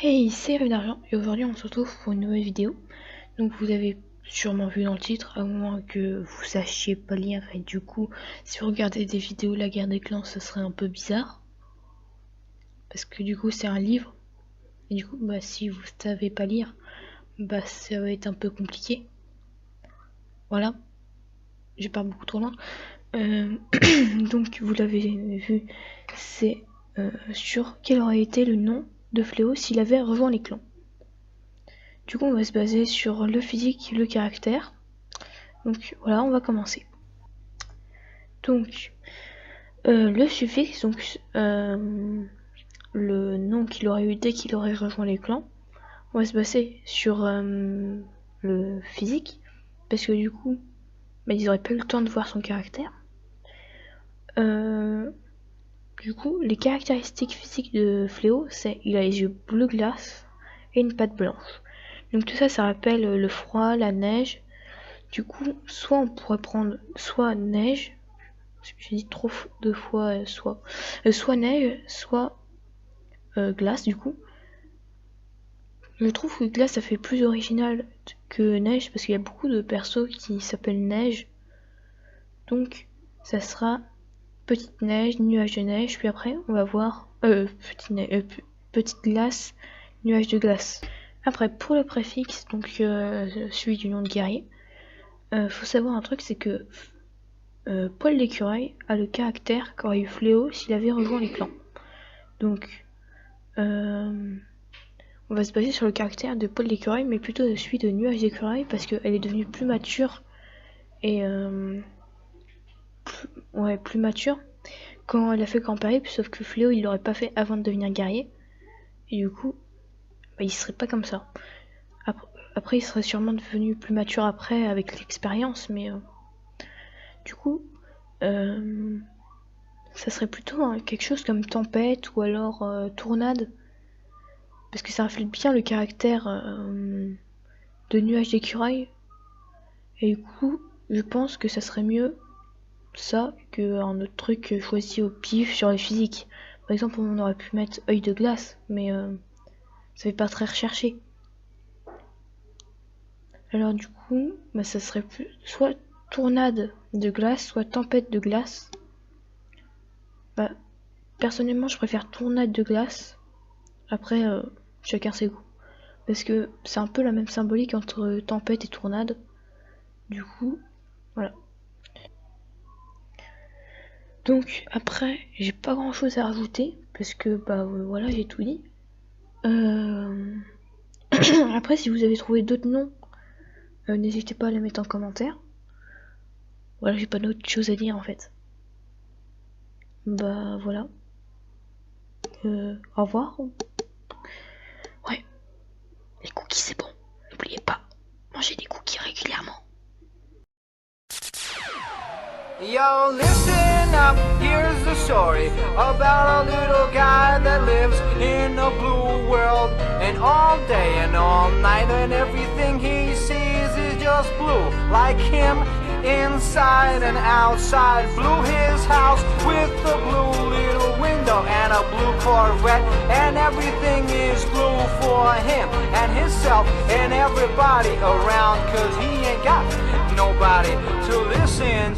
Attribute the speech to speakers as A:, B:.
A: Hey, c'est Rue d'Argent et aujourd'hui on se retrouve pour une nouvelle vidéo. Donc vous avez sûrement vu dans le titre, à moins que vous sachiez pas lire, et du coup si vous regardez des vidéos La Guerre des Clans ça serait un peu bizarre. Parce que du coup c'est un livre, et du coup bah si vous savez pas lire, bah ça va être un peu compliqué. Voilà, je pars beaucoup trop loin. Donc vous l'avez vu, c'est sur quel aurait été le nom de Fléau s'il avait rejoint les clans. Du coup, on va se baser sur le physique et le caractère. Donc voilà, on va commencer. Donc, le suffixe, donc le nom qu'il aurait eu dès qu'il aurait rejoint les clans. On va se baser sur le physique, parce que du coup, bah, ils n'auraient pas eu le temps de voir son caractère. Du coup, les caractéristiques physiques de Fléau, c'est il a les yeux bleu glace et une patte blanche. Donc tout ça, ça rappelle le froid, la neige. Du coup, soit on pourrait prendre soit neige, j'ai dit trop de fois soit neige, soit glace du coup. Je trouve que glace ça fait plus original que neige parce qu'il y a beaucoup de persos qui s'appellent neige. Donc ça sera petite neige, nuage de neige, puis après on va voir petite glace, nuage de glace. Après pour le préfixe, donc celui du nom de guerrier, faut savoir un truc, c'est que Poil l'écureuil a le caractère qu'aurait eu Fléau s'il avait rejoint les clans. Donc, on va se baser sur le caractère de Poil l'écureuil, mais plutôt de celui de Nuage d'écureuil, parce qu'elle est devenue plus mature et plus mature quand elle a fait Grand Périple, sauf que Fléau il l'aurait pas fait avant de devenir guerrier, et du coup, bah, il serait pas comme ça. Après, il serait sûrement devenu plus mature après avec l'expérience, mais du coup, ça serait plutôt quelque chose comme tempête ou alors tornade, parce que ça reflète bien le caractère de nuage d'écureuil, et du coup je pense que ça serait mieux ça qu'un autre truc choisi au pif sur les physiques. Par exemple, on aurait pu mettre œil de glace, mais ça fait pas très recherché. Alors du coup, bah, ça serait plus soit tornade de glace, soit tempête de glace. Bah, personnellement, je préfère tornade de glace. Après, chacun ses goûts. Parce que c'est un peu la même symbolique entre tempête et tornade. Du coup, voilà. Donc après, j'ai pas grand chose à rajouter. Parce que, bah voilà, j'ai tout dit. Après, si vous avez trouvé d'autres noms, n'hésitez pas à les mettre en commentaire. Voilà, j'ai pas d'autre chose à dire en fait. Bah voilà. Au revoir. Ouais, les cookies c'est bon. N'oubliez pas, mangez des cookies régulièrement.
B: Yo, listen up, here's the story about a little guy that lives in a blue world. And all day and all night and everything he sees is just blue. Like him, inside and outside. Blue his house with a blue little window and a blue Corvette. And everything is blue for him and himself and everybody around. Cause he ain't got nobody to listen.